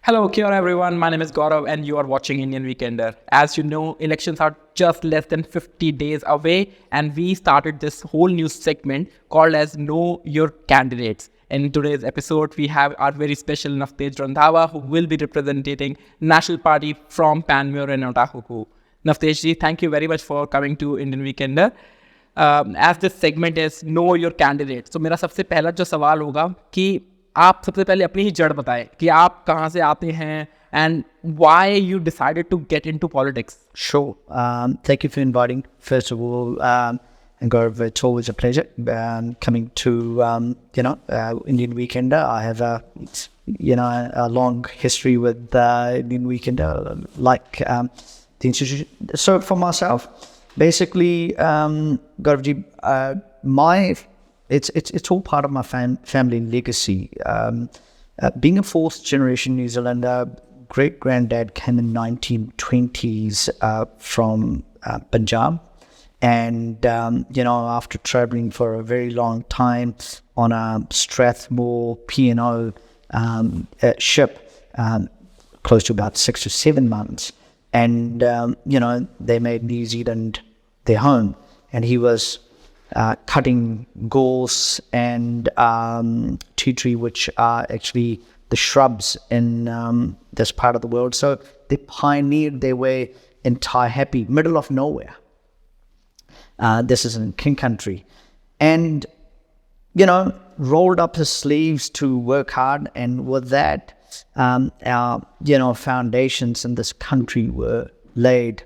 Hello, kia ora everyone. My name is Gaurav and you are watching Indian Weekender. As you know, elections are just less than 50 days away and we started this whole new segment called as Know Your Candidates. In today's episode, we have our very special Navtej Randhawa who will be representing National Party from Panmrue-Otahuhu. Navtej ji, thank you very much for coming to Indian Weekender. As this segment is Know Your Candidates. So मेरा सबसे पहला जो सवाल होगा कि आप सबसे पहले अपनी ही जड़ बताएं कि आप कहाँ से आते हैं and why you decided to get into politics. Sure. Thank you for inviting. First of all, and Gaurav, it's always a pleasure coming to Indian Weekender. I have a long history with Indian Weekender, like the institution. So for myself, basically, Gauravji, it's all part of my family legacy. Being a fourth generation New Zealander, great granddad came in 1920s from Punjab, and after traveling for a very long time on a Strathmore P&O ship, close to about 6 to 7 months, and they made New Zealand their home, and he was cutting gorse and tea tree, which are actually the shrubs in this part of the world. So they pioneered their way in Taihape, middle of nowhere. This is in King Country. And, rolled up his sleeves to work hard. And with that, our, foundations in this country were laid.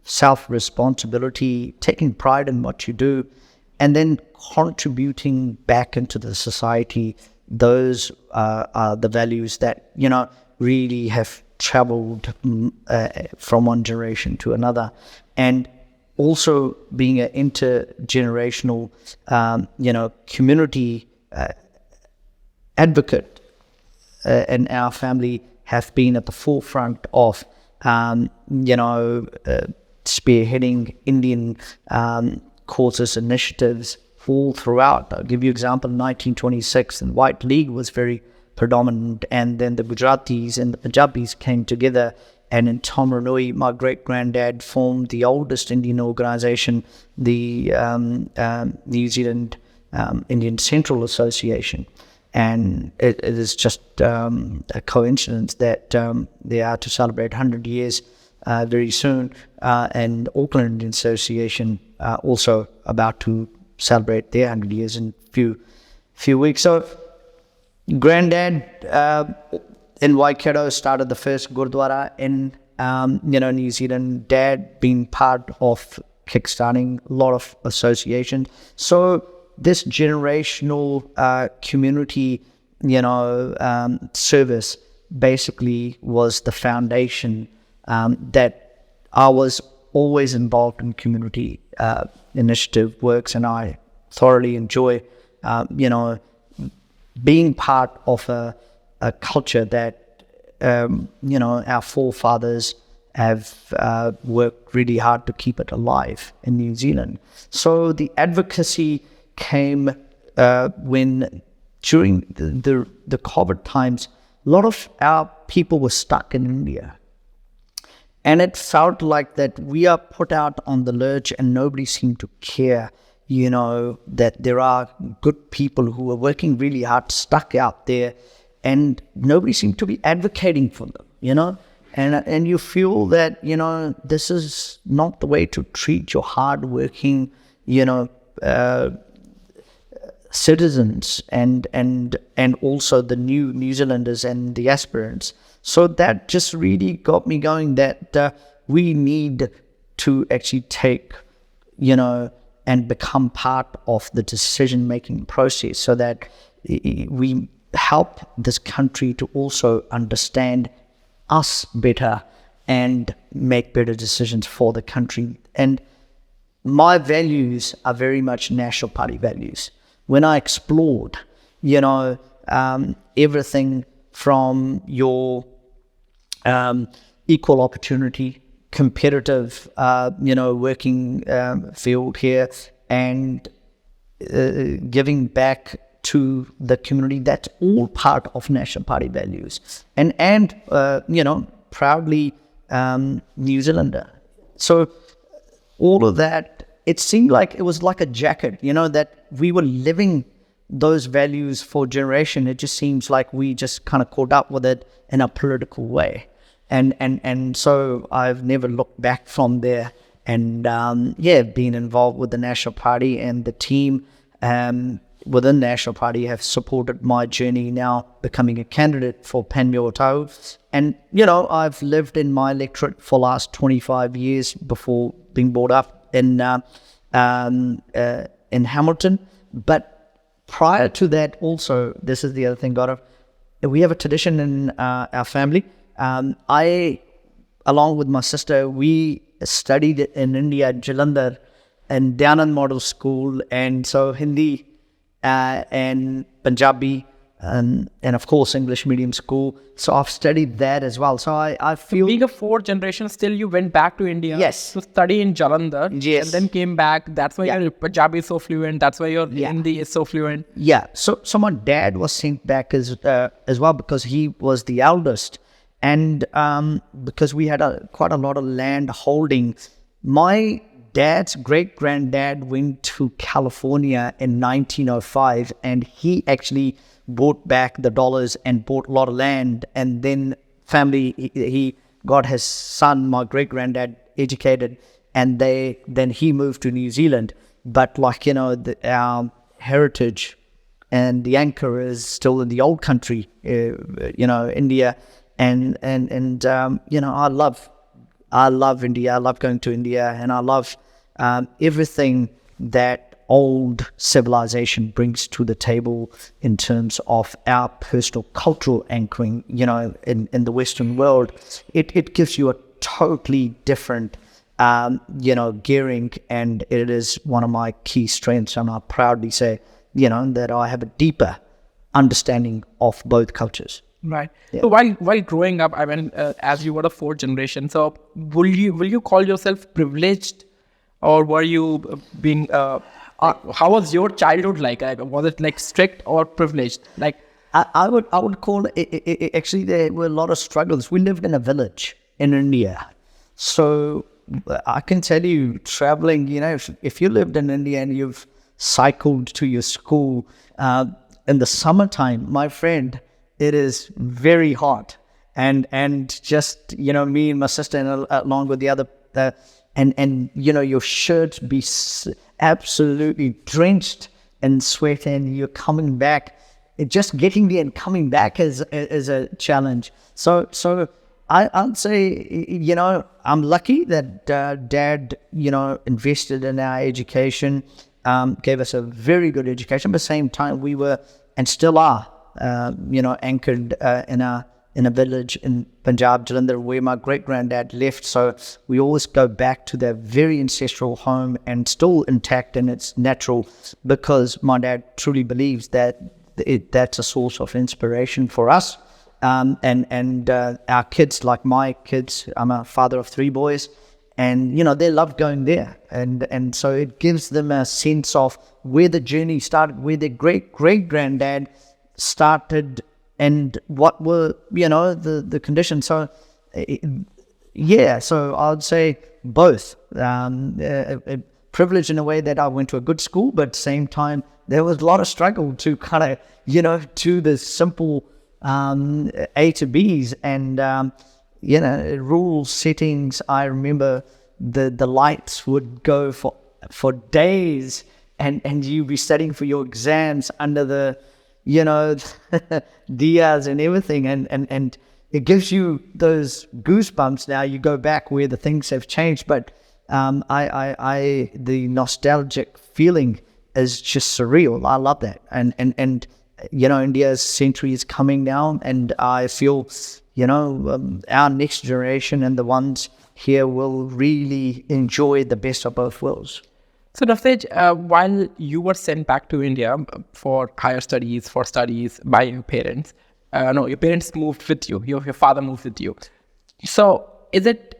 Self-responsibility, taking pride in what you do, and then contributing back into the society. Those are the values that, really have traveled from one generation to another. And also being an intergenerational, community advocate in our family, have been at the forefront of, spearheading Indian causes, initiatives all throughout. I'll give you an example. In 1926, the White League was very predominant, and then the Gujaratis and the Punjabis came together, and in Panmrue, my great-granddad formed the oldest Indian organization, the New Zealand Indian Central Association. And it is just a coincidence that they are to celebrate 100 years very soon, and Auckland Indian Association also about to celebrate their 100 years in few weeks. So, Granddad in Waikato started the first Gurdwara in New Zealand. Dad being part of kickstarting a lot of associations. So this generational community, service basically was the foundation that I was always involved in community initiative works, and I thoroughly enjoy, being part of a culture that, our forefathers have worked really hard to keep it alive in New Zealand. So the advocacy came when during the COVID times, a lot of our people were stuck in India. And it felt like that we are put out on the lurch and nobody seemed to care, that there are good people who are working really hard, stuck out there, and nobody seemed to be advocating for them, And you feel that, this is not the way to treat your hard-working, citizens and also the New Zealanders and the aspirants. So that just really got me going that we need to actually take, and become part of the decision-making process so that we help this country to also understand us better and make better decisions for the country. And my values are very much National Party values. When I explored, everything from your equal opportunity, competitive, working field here, and giving back to the community. That's all part of National Party values. And proudly New Zealander. So all of that, it seemed like it was like a jacket, that we were living those values for generation. It just seems like we just kind of caught up with it in a political way. And so I've never looked back from there. And been involved with the National Party, and the team within National Party have supported my journey now becoming a candidate for Panmrue-Otahuhu. And, I've lived in my electorate for the last 25 years before being brought up in Hamilton. But prior to that also, this is the other thing, Gaurav, we have a tradition in our family. I, along with my sister, we studied in India, Jalandhar, and Dhyanand Model School, and so Hindi and Punjabi, and of course English medium school. So I've studied that as well. So I feel, being a fourth generation, still you went back to India, yes, to study in Jalandhar, yes, and then came back. That's why your Punjabi is so fluent. That's why your Hindi is so fluent. Yeah. So my dad was sent back as well, because he was the eldest. And because we had quite a lot of land holdings, my dad's great-granddad went to California in 1905, and he actually brought back the dollars and bought a lot of land. And then he got his son, my great-granddad, educated, and then he moved to New Zealand. But our heritage and the anchor is still in the old country, India. And I love India. I love going to India, and I love everything that old civilization brings to the table in terms of our personal cultural anchoring. In the Western world, it gives you a totally different gearing, and it is one of my key strengths. And I proudly say, that I have a deeper understanding of both cultures. Right. Yeah. So while growing up, I mean, as you were a fourth generation, so will you call yourself privileged, or were you being? How was your childhood like? Was it like strict or privileged? Like I would call it. Actually, there were a lot of struggles. We lived in a village in India, so I can tell you, traveling. If you lived in India and you've cycled to your school in the summertime, my friend, it is very hot, and just me and my sister, and along with the other, and your shirt be absolutely drenched in sweat, and you're coming back. Just getting there and coming back is a challenge. So I'd say I'm lucky that Dad invested in our education, gave us a very good education. But at the same time, we were and still are. Anchored in a village in Punjab, Jalandhar, where my great-granddad left. So we always go back to that very ancestral home, and still intact, and it's natural, because my dad truly believes that that's a source of inspiration for us. And our kids, like my kids, I'm a father of 3 boys, and they love going there, and so it gives them a sense of where the journey started, where their great-granddad started, and what were the conditions. So so I'd say both. Privileged in a way that I went to a good school, but at the same time there was a lot of struggle to kind of to the simple A to B's, and rural settings. I remember the lights would go for days, and you'd be studying for your exams under the diyas and everything, and it gives you those goosebumps. Now you go back where the things have changed, but the nostalgic feeling is just surreal. I love that, and India's century is coming now, and I feel our next generation and the ones here will really enjoy the best of both worlds. So Navtej, while you were sent back to India for higher studies, by your parents, your parents moved with you, your father moved with you. So is it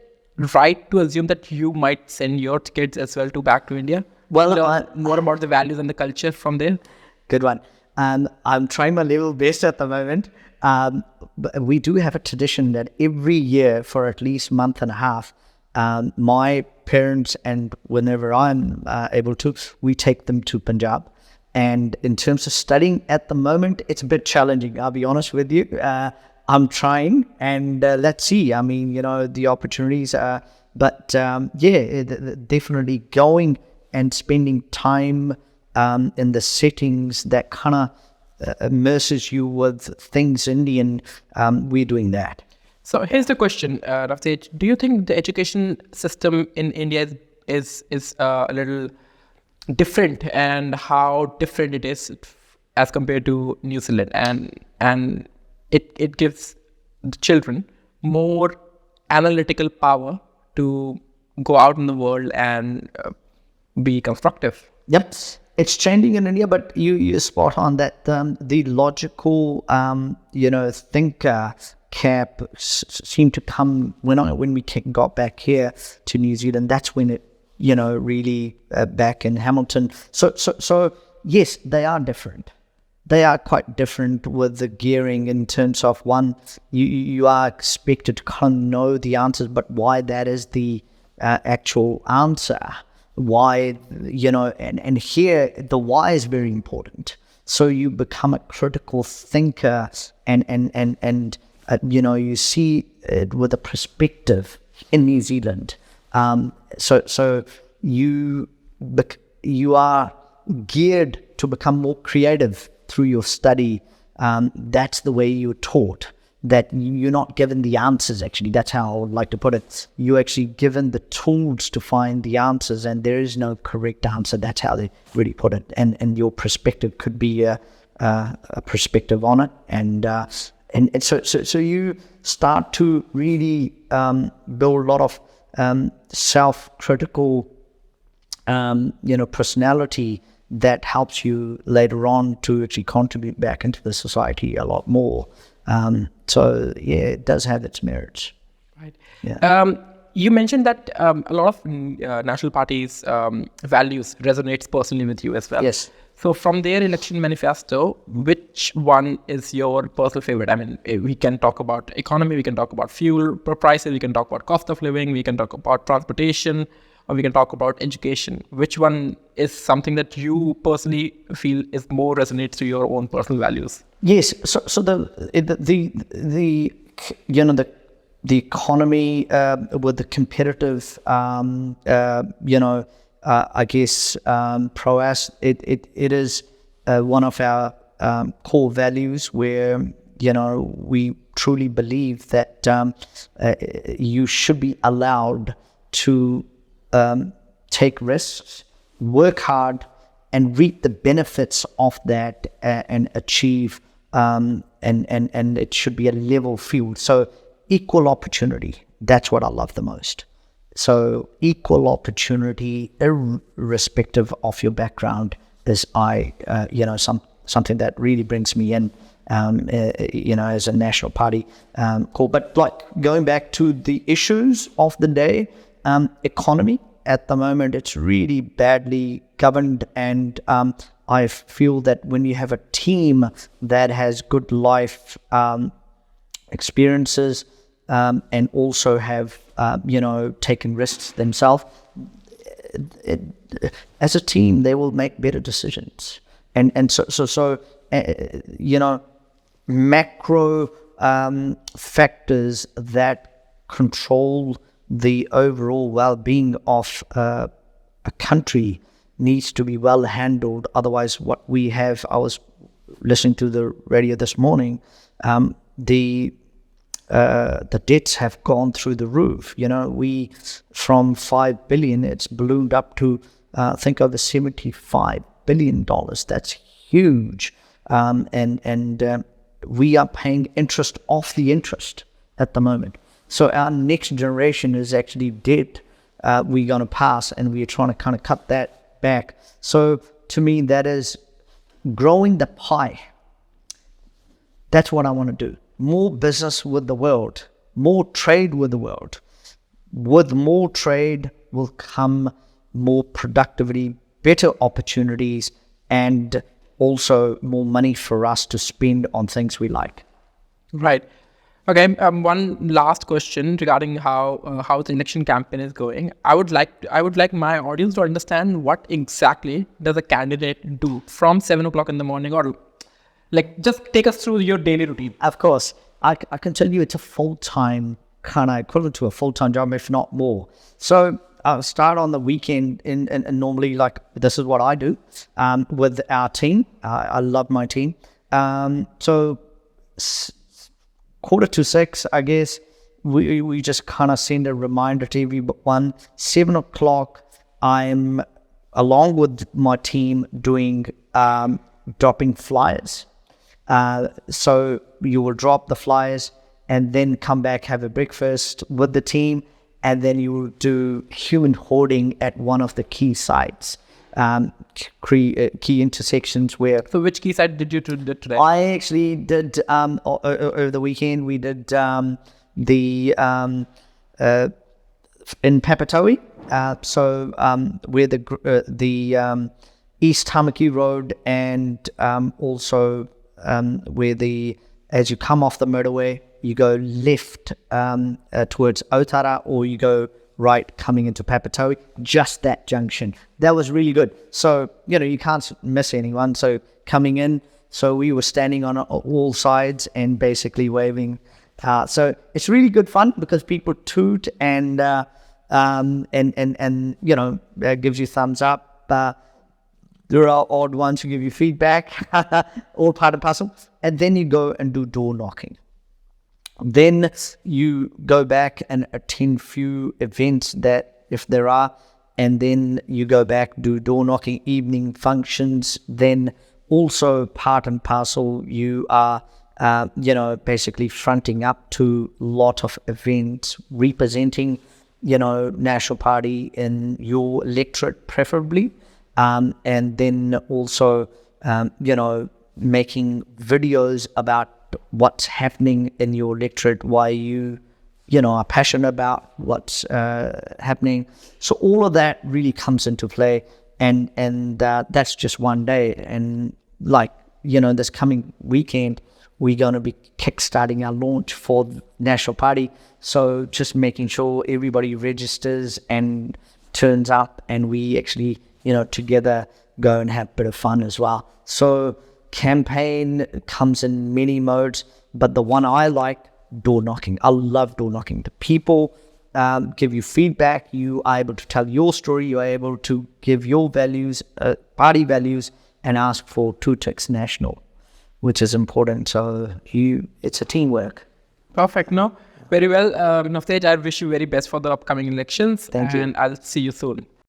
right to assume that you might send your kids as well back to India? Well, more about the values and the culture from there? Good one. I'm trying my level best at the moment. But we do have a tradition that every year for at least a month and a half, my parents and whenever I'm able to, we take them to Punjab. And in terms of studying at the moment, it's a bit challenging, I'll be honest with you. I'm trying, and let's see. I mean, the opportunities are, but definitely going and spending time in the settings that kind of immerses you with things Indian. We're doing that. So here's the question, Navtej. Do you think the education system in India is a little different, and how different it is as compared to New Zealand, and it gives the children more analytical power to go out in the world and be constructive? Yep, it's changing in India, but you spot on that. The logical, thinker cap seemed to come when we got back here to New Zealand. That's when it, really back in Hamilton. So yes, they are different. They are quite different with the gearing in terms of one, you are expected to kind of know the answers, but why that is the actual answer. Why, and here the why is very important. So you become a critical thinker, and you see it with a perspective in New Zealand. So you are geared to become more creative through your study. That's the way you're taught. That you're not given the answers, actually. That's how I would like to put it. You're actually given the tools to find the answers, and there is no correct answer. That's how they really put it. And your perspective could be a perspective on it. And so you start to really build a lot of self-critical, personality that helps you later on to actually contribute back into the society a lot more. So it does have its merits. Right. Yeah. You mentioned that a lot of National Party's values resonates personally with you as well. Yes. So from their election manifesto, which one is your personal favorite? I mean, we can talk about economy, we can talk about fuel prices, we can talk about cost of living, we can talk about transportation, or we can talk about education. Which one is something that you personally feel is more resonates to your own personal values? Yes. So the economy with the competitive, I guess prowess. It is one of our core values where we truly believe that you should be allowed to take risks, work hard, and reap the benefits of that and achieve. And it should be a level field. So equal opportunity. That's what I love the most. So equal opportunity, irrespective of your background, is something that really brings me in. As a National Party call. But going back to the issues of the day, economy at the moment, it's really badly governed, and I feel that when you have a team that has good life experiences and also have taken risks themselves, as a team they will make better decisions. And so macro factors that control the overall well-being of a country needs to be well handled. Otherwise, what we have, I was listening to the radio this morning, the debts have gone through the roof. We from $5 billion, it's ballooned up to I think over $75 billion. That's huge, and we are paying interest off the interest at the moment. So our next generation is actually debt we're going to pass, and we're trying to kind of cut that back. So to me, that is growing the pie. That's what I want to do. More business with the world, more trade with the world. With more trade will come more productivity, better opportunities, and also more money for us to spend on things we like. Right. Okay. One last question regarding how the election campaign is going. I would like my audience to understand what exactly does a candidate do from 7 o'clock in the morning, or like just take us through your daily routine. Of course, I can tell you it's a full-time, kind of equivalent to a full-time job, if not more. So I'll start on the weekend, and normally, like, this is what I do with our team. I love my team. So 5:45, I guess, we just kind of send a reminder to everyone. 7 o'clock, I'm along with my team doing dropping flyers. So you will drop the flyers and then come back, have a breakfast with the team, and then you will do human hoarding at one of the key sites, key intersections where... So which key site did you do today? I actually did, over the weekend, we did in Papatoe, where the East Tamaki Road, and also where as you come off the motorway, you go left towards Otara, or you go right coming into Papatoe, just that junction. That was really good. So, you can't miss anyone. So coming in, so we were standing on all sides and basically waving. So it's really good fun because people toot and gives you thumbs up. There are odd ones who give you feedback, all part and parcel. And then you go and do door knocking. Then you go back and attend few events that, if there are, and then you go back, do door knocking, evening functions. Then also part and parcel, you are, basically fronting up to a lot of events, representing, National Party in your electorate preferably. And then also, making videos about what's happening in your electorate, why you are passionate about what's happening. So all of that really comes into play, and that's just one day. And this coming weekend, we're going to be kickstarting our launch for the National Party. So just making sure everybody registers and turns up, and we actually, together go and have a bit of fun as well. So campaign comes in many modes, but the one I like, door knocking. I love door knocking. The people give you feedback. You are able to tell your story. You are able to give your values, party values, and ask for 2 ticks national, which is important. So it's a teamwork. Perfect. No, very well. Navtej, I wish you very best for the upcoming elections. Thank you. And I'll see you soon.